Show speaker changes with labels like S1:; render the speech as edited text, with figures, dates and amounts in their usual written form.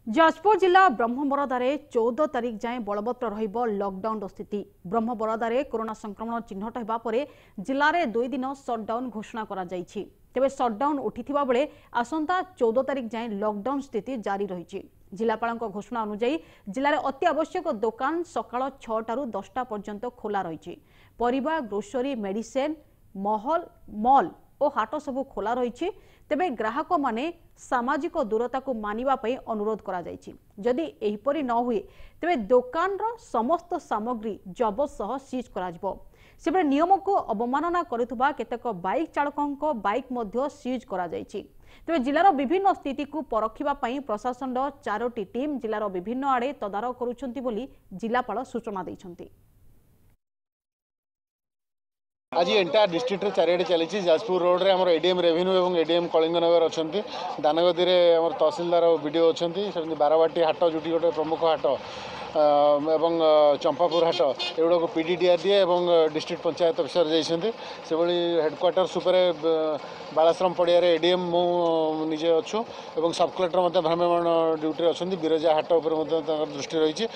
S1: जाजपुर जिला ब्रह्मबरदारे 14 तारिख जाए बलवत्तर रहिबो लॉकडाउन स्थिति। ब्रह्मबरदारे कोरोना संक्रमण चिन्हट हेबा परे जिले में 2 दिन सटडाउन घोषणा करा जायछि। तेबे सटडाउन उठिथिबा बेले आसंता 14 तारिख जाए लॉकडाउन स्थिति जारी रहिछि। जिलापाल घोषणा अनुसार जिले में अति आवश्यक दुकान सकाळ 6 टारू 10टा पर्यंत खोला रहिछि। परिबा ग्रोसरी मेडिसिन मॉल और हाट सबू खोला रही। तेबे ग्राहक माने सामाजिक दूरता को मानिबा पई अनुरोध करा जायछि। जदि एहिपरि न हुए तेबे दुकान रो समस्त सामग्री जबत सह सीज करा जिवो। सेबे नियम को अवमानना करुथबा केतेक बाइक चालकक बाइक मध्य सीज करा जायछि। तेबे जिलार विभिन्न स्थिति को परखिबा पई प्रशासन 4टी टीम जिलार विभिन्न आड़े तदारख करुछंती बोली जिलापाल सूचना दैछंती।
S2: आज एंटायर डिस्ट्रिक्ट चारिड़े चली जाजपुर रोड रे हमर एडीएम रेवेन्यू और एडीएम कलिंगनगर अच्छा दानगदी में तहसिलदार वीडियो अच्छा बारवाटी हाट जोटी गोटे प्रमुख हाट एवं चंपापुर हाट एगुड़ा को पीडीडीआरडीए और डिस्ट्रिक्ट पंचायत अफिसर जाइए से हेडक्वार्टर्स बालाश्रम पड़िया एडीएम मुझे अच्छु और सब कलेक्टर भ्राम्यमाण ड्यूटी अच्छा बिरजा हाट दृष्टि रही।